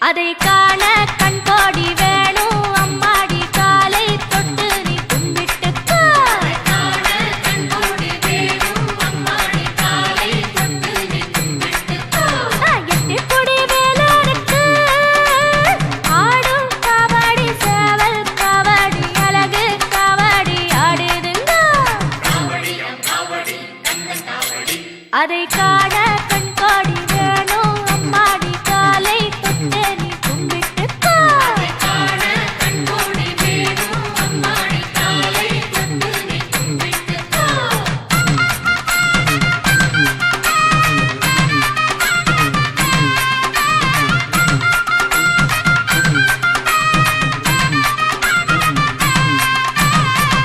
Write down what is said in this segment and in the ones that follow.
அதை காண கண்கோடி வேணும் அம்மாடி காலை தொட்டு நீ கும்பிட்டுக்கோ. எட்டுக்குடி வேலருக்கு ஆடும் காவடி சேவல் காவடி அழகு காவடி ஆடுதுங்க. அதை காண கண்கோடி வேணும் அம்மாடி காலை தொட்டு நீ கும்பிட்டுக்கோ.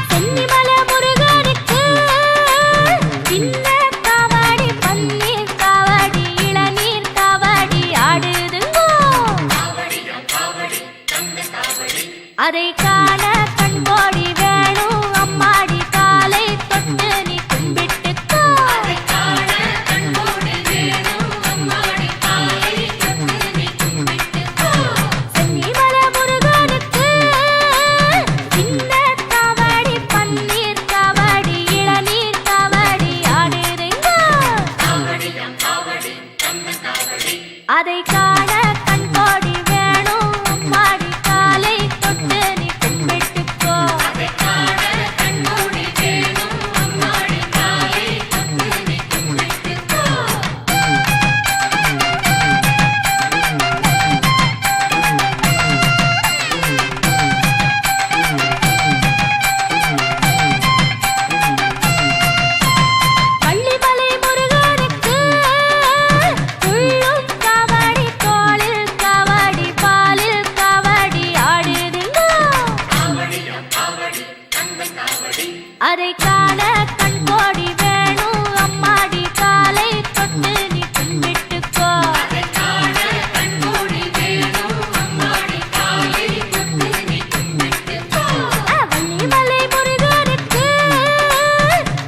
சென்னிமலை முருகனுக்கு சின்ன காவடி பன்னீர் காவடி இளநீர் காவடி ஆடுதுங்கோ. அதை காண கண்கோடி வேணும் அம்மாடி காலை தொட்டு நீ கும்பிட்டுக்கோ. சென்னிமலை முருகனுக்கு சின்ன காவடி பன்னீர் காவடி இளநீர் காவடி ஆடுதுங்கோ. அதை காண கண்கோடி வேணும் அம்மாடி காலை தொட்டு நீ கும்பிட்டுக்கோ. பள்ளிமலை முருகனுக்கு துள்ளும் காவடி தோளில் காவடி பாலில் காவடி ஆடுதுங்கோ. அதை காண கண்கோடி வேணும் அம்மாடி காலை தொட்டு நீ கும்பிட்டுக்கோ. வள்ளிமலை முருகனுக்கு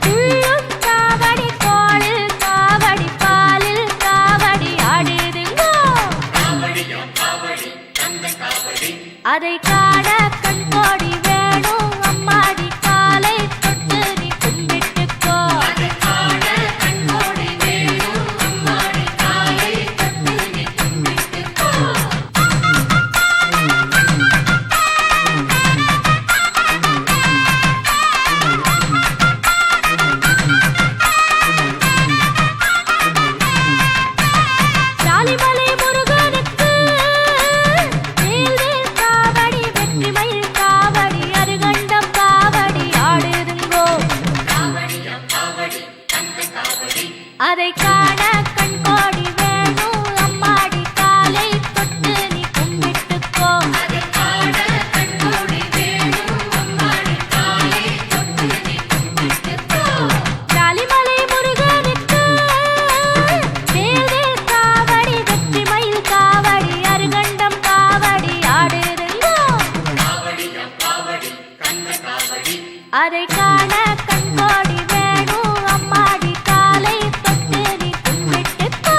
துள்ளும் காவடி தோளில் காவடி பாலில் காவடி ஆடுதுங்கோ. அதை காண கண்கோடி வேணும் அம்மாடி காலை தொட்டு நீ கும்பிட்டுக்கோ. ஜாலிமலை முருகனுக்கு வேல்வேல் காவடி வெற்றிமயில் காவடி அருகண்டம் காவடி ஆடுதுங்கோ. அதை காண கண்கோடி வேணும் அம்மாடி காலை தொட்டு நீ கும்பிட்டுக்கோ. ஜாலிமலை முருகனுக்கு வேல்வேல் காவடி வெற்றிமயில் காவடி அருகண்டம் காவடி ஆடுதுங்கோ. அதை காண கண்கோடி வேணும் அம்மாடி காலை தொட்டு நீ கும்பிட்டுக்கோ.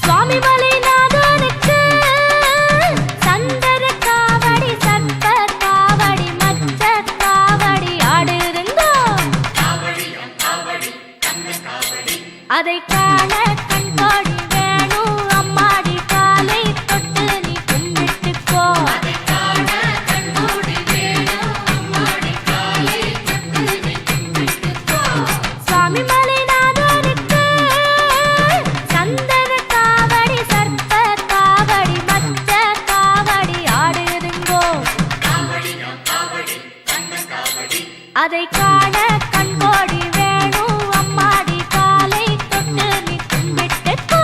சுவாமிமலை நாதனுக்கு சந்தர காவடி சர்ப்ப காவடி மச்ச காவடி ஆடுதுங்கோ. அதை காண கண்கோடி வேணும் அம்மாடி காலை தொட்டு நீ கும்பிட்டுக்கோ. சுவாமிமலை நாதனுக்கு சந்தன காவடி சர்ப்ப காவடி மச்ச காவடி ஆடுதுங்கோ. அதை காண கண்கோடி வேணும் அம்மாடி காலை தொட்டு நீ கும்பிட்டுக்கோ.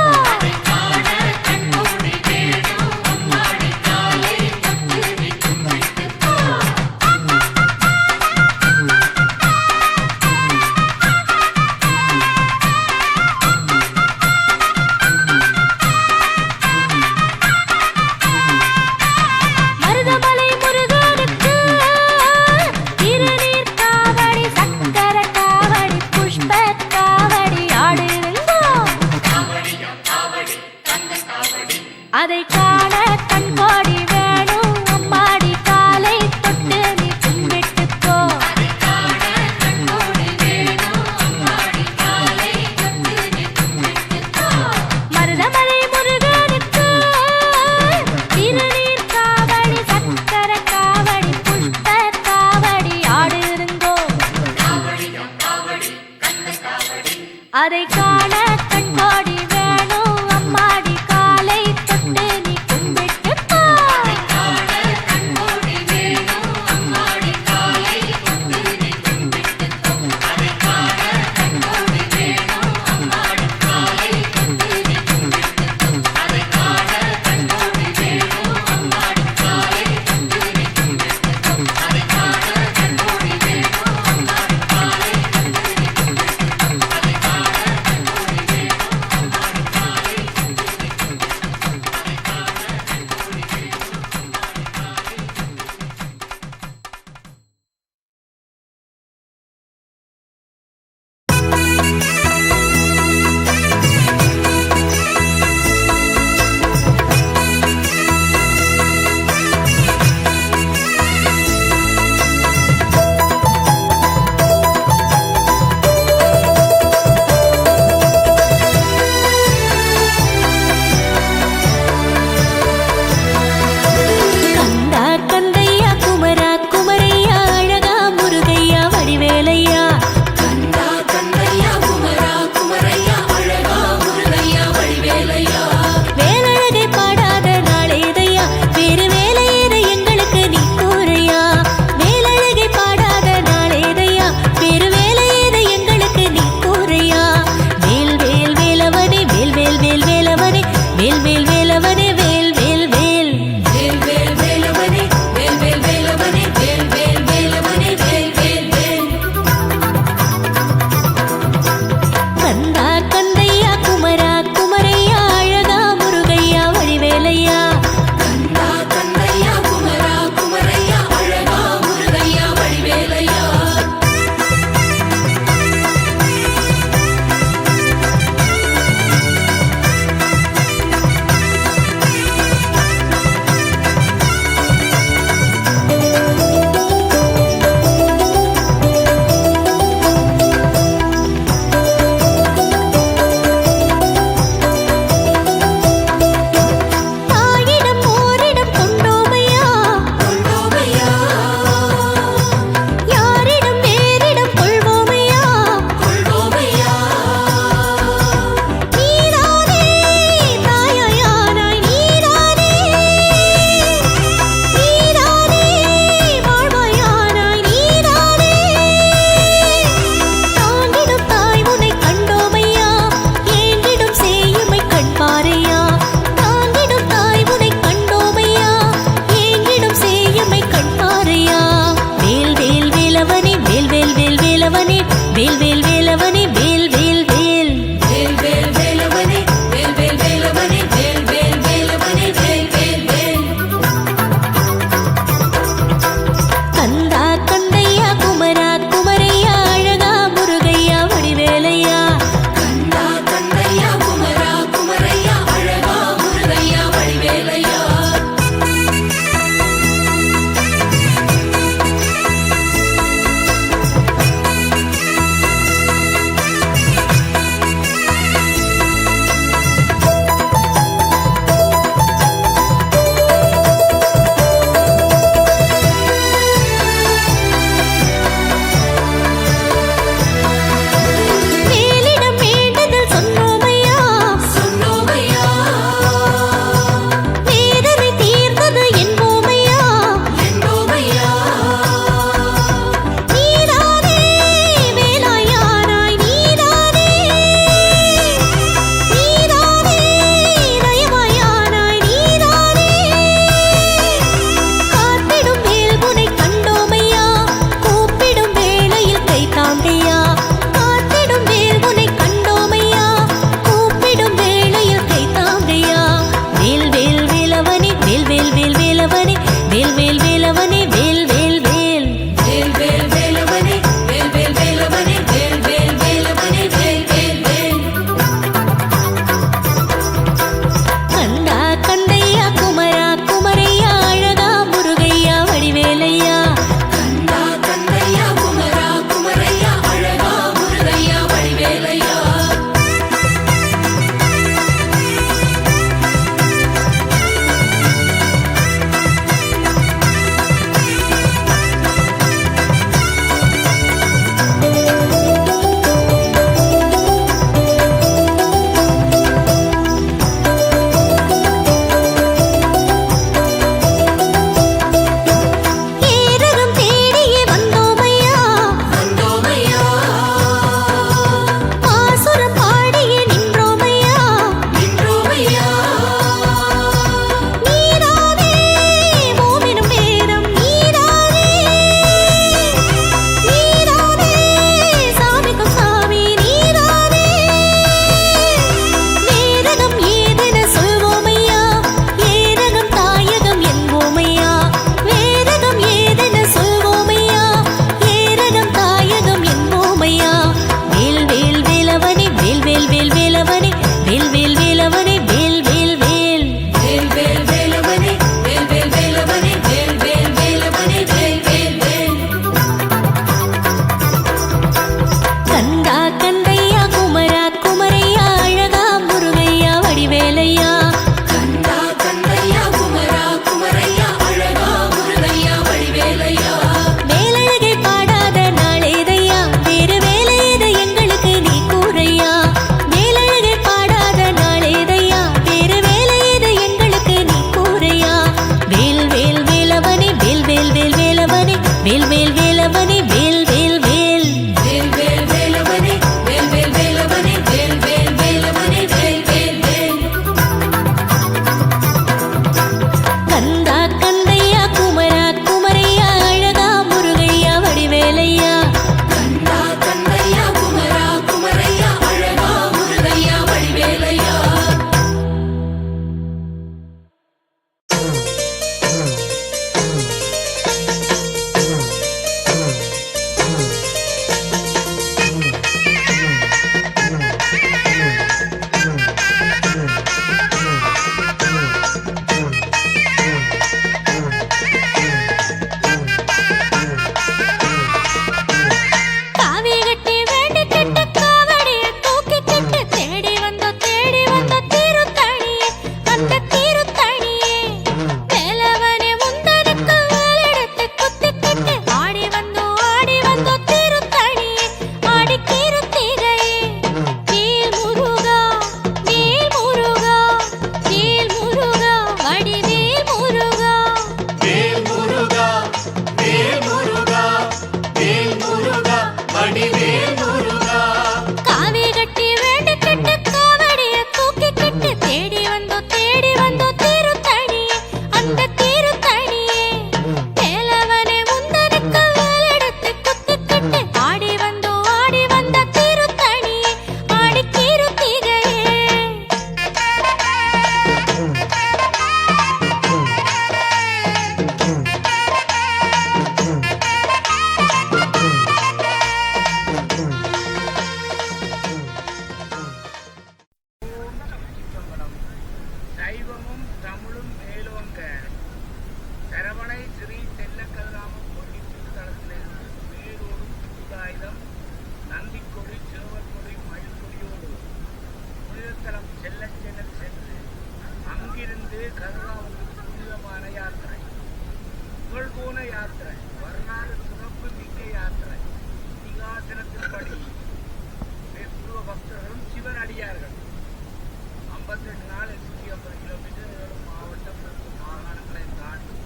அதை காண கண்கோடி வேணும் அம்மாடி காலை தொட்டு நீ கும்பிட்டுக்கோ. மருதமலை முருகனுக்கு திருநீர் காவடி சக்கர காவடி புஷ்ப காவடி ஆடுருங்கோ. அதை காண கண்கோடி வேணும் அம்மாடி காலை தொட்டு நீ கும்பிட்டுக்கோ. திருத்தலம் செல்லச்சென்னல் சென்று அங்கிருந்து கருணாவுக்கு புனிதமான யாத்திரை, புகழ்போன யாத்திரை, வரலாறு சிறப்பு மிக்க யாத்திரை. இதிகாசனத்தின்படி பூர்வ பக்தர்களும் சிவன் அடியார்கள் 52 நாள் 850 கிலோமீட்டர் 7 மாவட்டம் 10 மாகாணங்களை தாண்டி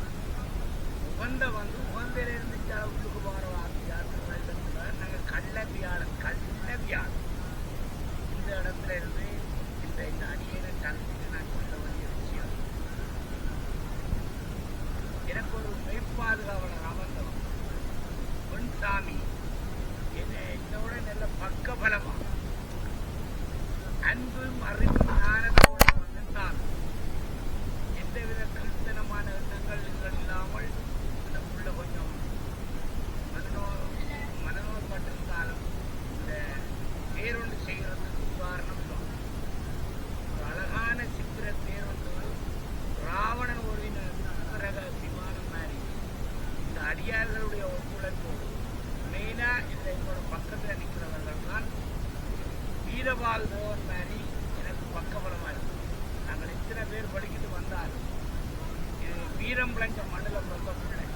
உகந்திலிருந்து உள்ளுக்கு போகிற யாத்திரை நாங்கள் கள்ளவியாளன் இந்த இடத்துல இருந்து இந்த அடியனை தந்துட்டு நான் சொல்ல வேண்டிய விஷயம், எனக்கு ஒரு மெய்ப்பாதுகாவலர் அமர்ந்தவன் பொன்சாமி என்னோட நல்ல பக்க பலமா அன்பும் அறிவும் ஞானத்தோடு வந்திருந்தான். எந்தவித கிறிஸ்தனமான எண்ணங்கள் இல்லாமல் அந்த புள்ள கொஞ்சம் மனநோய்பட்டிருந்தாலும் இந்த தேரொண்டு செய்கிறதுக்கு உதாரணம் தான். ஒரு அழகான சித்திர தேரொண்டு ராவணன் ஓடின விக்கிரக விமானம் மாதிரி இந்த அடியார்களுடைய ஒத்துழைப்போடு மெயினா இந்த என்னோட பக்கத்தில் நிற்கிறவர்கள் தான் வீரபால் மோகன் மாதிரி எனக்கு பக்கபலமாக இருக்கும். நாங்கள் இத்தனை பேர் படிக்கிட்டு வந்தாலும் இது வீரம் விளைஞ்ச மண்ணில் பிறந்த பிள்ளை,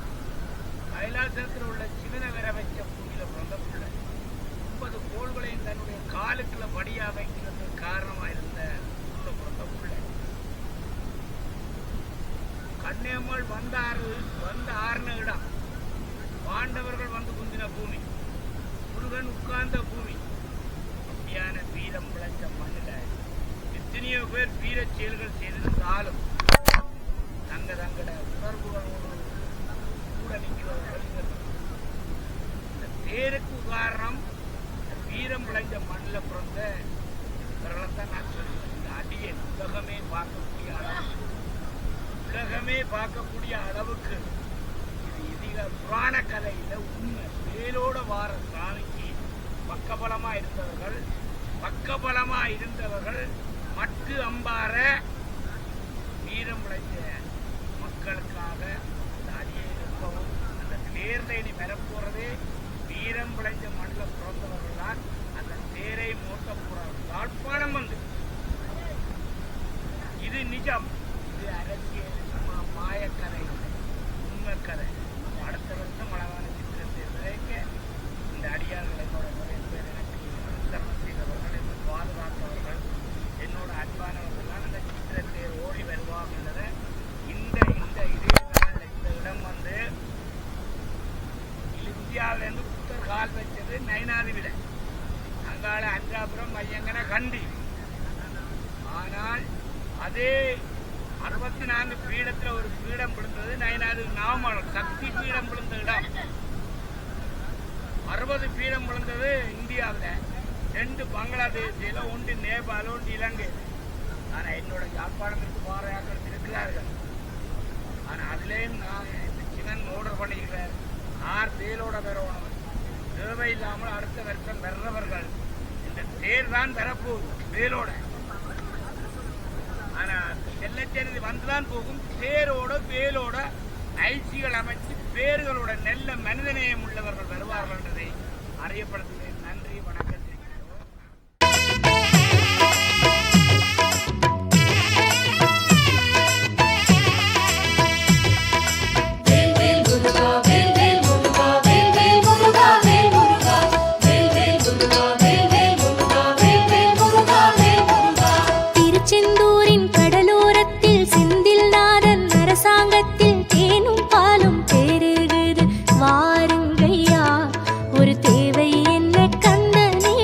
கைலாசத்தில் உள்ள சிவனை வர வச்ச பூமியில் பிறந்த பிள்ளை, 30 கோள்களையும் தன்னுடைய காலுக்குள்ள படியாக வைக்கிறதுக்கு காரணமாக இருந்த பிறந்த பிள்ளை. கன்னியம்மாள் வந்த ஆறுன இடம், பாண்டவர்கள் வந்து குந்தின பூமி, முருகன் உட்கார்ந்த பூமி. அப்படியான வீரம் விளைஞ்ச மண்ணில் எத்தனையோ பேர் வீர செயல்கள் செய்திருந்தாலும் தங்களோட உணர்வுகளோடு கூட நிற்கிறவர்கள் இந்த தேருக்கு உதாரணம் வீரம் விளைஞ்ச மண்ணில் பிறந்த தான் நான் சொல்லுவேன். இந்த அடியை உலகமே பார்க்கக்கூடிய அளவுக்கு இது புராண கதையில உண்மை. வேலோட வார சாமிக்கு பக்கபலமா இருந்தவர்கள் மட்டு அம்பார வீரம் விளைஞ்ச மக்களுக்காக அந்த அடியை இருக்கவும் அந்த தேர்தலை வரப்போறதே வீரம் விளைஞ்ச மண்ணில் பிறந்தவர்கள் தான் அந்த தேரை மூட்ட போறாங்க. யாழ்ப்பாணம் வந்து இது நிஜம், இது அரசியல் மாயக்கதை, உண்மை கதை. அடுத்த வருஷம் அழகான சித்திரத்தை விளைக்க இந்த அடியார்கள் என்னோட நிறைய பேர் எனக்கு அனுசரணம் செய்தவர்கள், என்னை பாதுகாத்தவர்கள், என்னோட அன்பானவர்கள்லாம் இந்த சித்திரத்தை ஓடி வருவாங்கன்றத இந்த இதே நாளில் இந்த இடம் வந்து இந்தியாவிலேருந்து புத்தர் கால் வச்சது நயனாதி விட அங்கால அஞ்சாபுரம் மையங்கன கண்டி. ஆனால் அதே 64 பீடத்தில் ஒரு பீடம் விழுந்தது நயனாதி நாமம் சக்தி பீடம் விழுந்த இடம். 60 பீடம் விழுந்தது இந்தியாவில், 2 பங்களாதேஷில், 1 நேபாள், 1 இலங்கை. ஆனால் என்னோட யாழ்ப்பாணத்திற்கு பாறையாக்கள் இருக்கிறார்கள். ஆனால் அதுலேயும் நான் சிவன் ஆர்டர் பண்ணிக்கிறேன், 6 பேரோட வரணும், தேவையில்லாமல் அடுத்த வருஷம் வர்றவர்கள் இந்த தேர் தான் வரப்போகும் வேலோட. ஆனால் செல்லச்சேரி வந்துதான் போகும் தேரோட வேலோட ஐசிகள் அமைச்சு பேர்களோட நல்ல மனிதநேயம் உள்ளவர்கள் வருவார்கள் என்றதை அறியப்படுத்துகிறேன். நன்றி, வணக்கம். வாருங்கய்யா, ஒரு தேவை என்ன கந்தனே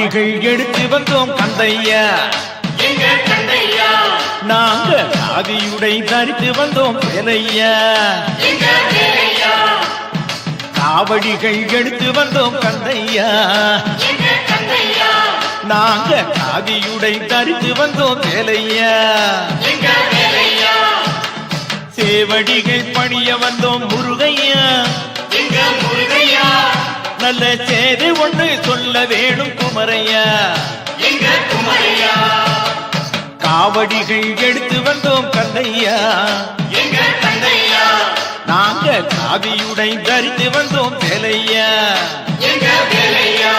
காவடிகள் எடுத்து வந்தோம் கந்தையா, எங்க கந்தையா, நாங்க ஆதியுடை தரித்து வந்தோம் வேலையா, எங்க வேலையா, காவடிகள் எடுத்து வந்தோம் கந்தையா, எங்க கந்தையா, நாங்க ஆதியுடை தரித்து வந்தோம் வேலையா, எங்க வேலையா, சேவடிகள் பணிய வந்தோம் முருகையா, எங்க முருகையா, நல்ல சேது ஒன்று சொல்ல வேணும் குமரையா, எங்க குமரையா, காவடிகள் எடுத்து வந்தோம் கந்தையா, எங்க கந்தையா, நாங்க காவியுடை தரித்து வந்தோம் வேலையா, எங்க வேலையா.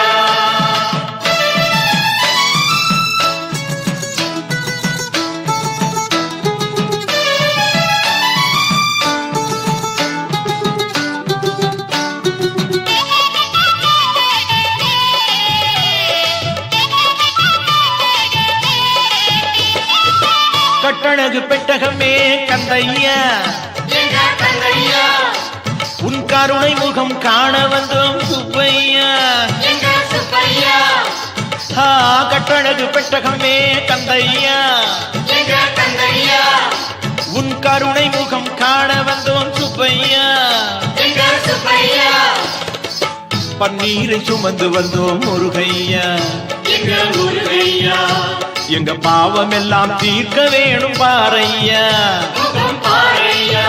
கட்டழகு பெட்டகமே கந்தையா, எங்க கந்தையா, உன் கருணை முகம் காண வந்தோம் சுப்பையா, எங்க சுப்பையா, கட்டழகு பெட்டகமே கந்தையா, எங்க கந்தையா, உன் கருணை முகம் காண வந்தோம் சுப்பையா, எங்க சுப்பையா, பன்னீரை சுமந்து வந்தோம் முருகையா, எங்க முருகையா, எங்க பாவம் எல்லாம் தீர்க்க வேணும் பாறையா, முகம் பாறையா,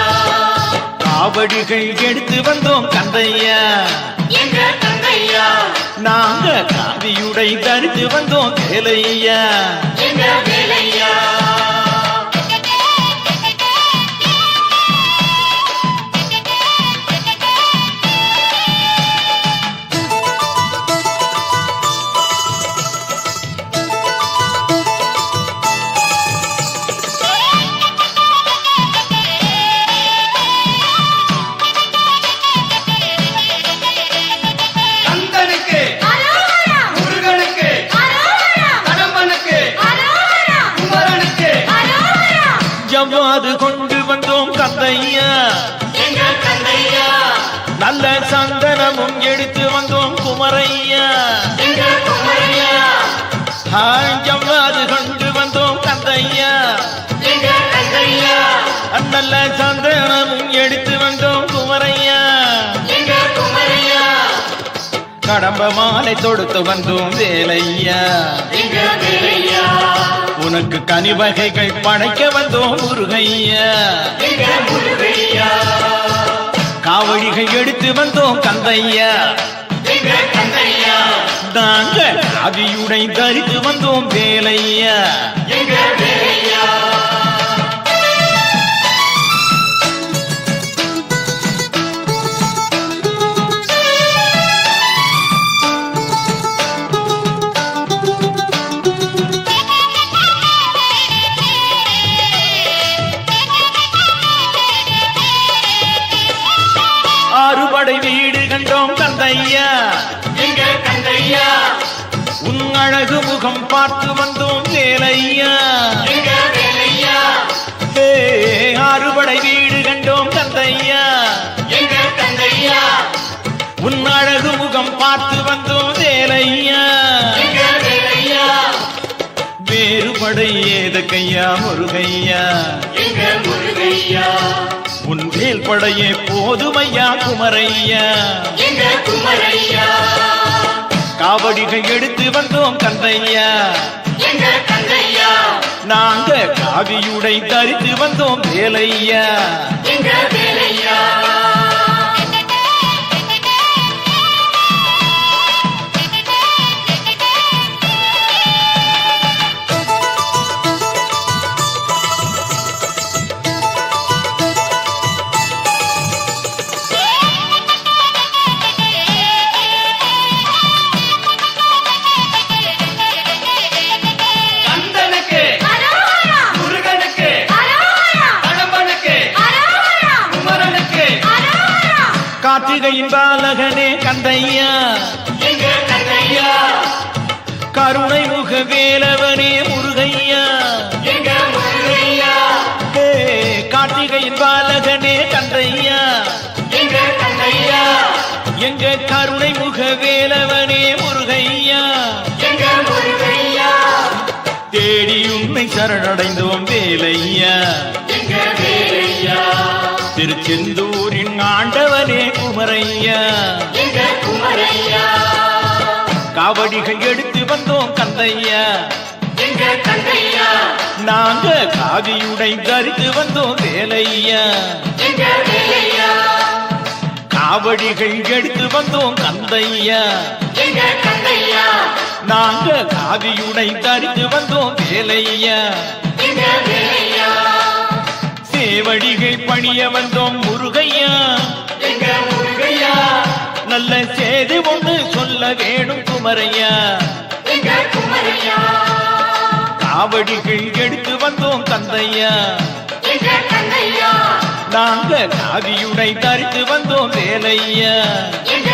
காவடிகள் எடுத்து வந்தோம் கந்தையா, எங்க கந்தையா, நாங்க காவியுடை தரித்து வந்தோம் வேலையா, எங்க வேலையா. கந்தனுக்கு, அரோகரா முருகனுக்கு, அரோகரா கடம்பனுக்கு, அரோகரா குமரனுக்கு, அரோகரா ஜவ்வாது கொண்டு வந்தோம் கந்தையா, எங்க கந்தையா, நல்ல சந்தனமும் எடுத்து வந்தோம் குமரையா, எங்க குமரையா, ஜவ்வாது கொண்டு வந்தோம் கந்தையா, எங்க கந்தையா, நல்ல சந்தனமும் எடுத்து வந்தோம் குமரையா, எங்க குமரையா, கடம்ப மாலை தொடுத்து வந்தோம் வேலையா, எங்க வேலையா, உனக்கு கனிவகைகள் படைக்க வந்தோம் முருகையா, எங்க முருகையா, காவடிகள் எடுத்து வந்தோம் கந்தையா, எங்க கந்தையா, நாங்க ஆதியுடை தரித்து வந்தோம் வேலையா, எங்க வேலையா. ஆறுபடை வீடு கண்டோம் கந்தையா, எங்க கந்தையா, உன் அழகு முகம் பார்த்து வந்தோம் வேலையா, எங்க வேலையா, ஆறுபடை வீடு கண்டோம் கந்தையா, எங்க கந்தையா, உன் அழகு முகம் பார்த்து வந்தோம் வேலையா, எங்க வேலையா, வேறுபடை ஏதக்கையா முருகையா, எங்க முருகையா, உன் வேல் படையே போதுமையா குமரையா, எங்க குமரையா, காவடிகள் எடுத்து வந்தோம் கந்தையா, எங்க கந்தையா, நாங்க காவியுடை தரித்து வந்தோம் வேலையா, எங்க வேலையா. கந்தனுக்கு, அரோகரா முருகனுக்கு, அரோகரா கடம்பனுக்கு, அரோகரா குமரனுக்கு, அரோகரா கார்த்திகையின் பாலகனே கந்தையா, எங்க கந்தையா, கருணை முக வேலவனே முருகையா, எங்க முருகையா, கார்த்திகையின் பாலகனே கந்தையா, எங்க கந்தையா, எங்க கருணை முக வேலவனே முருகையா, எங்க உன்னை சரணடைந்தோம் வேலையா எங்க வேலையா திருச்செந்தூரின் ஆண்டவனே குமரையா எங்க குமரையா காவடிகள் எடுத்து வந்தோம் கந்தையா எங்க கந்தையா நாங்க காவியுடை தரித்து வந்தோம் வேலையா எங்க வேலையா காவடிகள் எடுத்து வந்தோம் கந்தையா எங்க கந்தையா நாங்க காவியுடை தரித்து வந்தோம் வேலையா எங்க வேலையா சேவடிகள் பணிய வந்தோம் முருகையா எங்க முருகையா நல்ல செய்தி ஒன்று சொல்ல வேணும் குமரையா எங்க குமரையா காவடிகள் எடுத்து வந்தோம் கந்தையா எங்க கந்தையா நாங்க காவியுடை தரித்து வந்தோம் வேலையா எங்க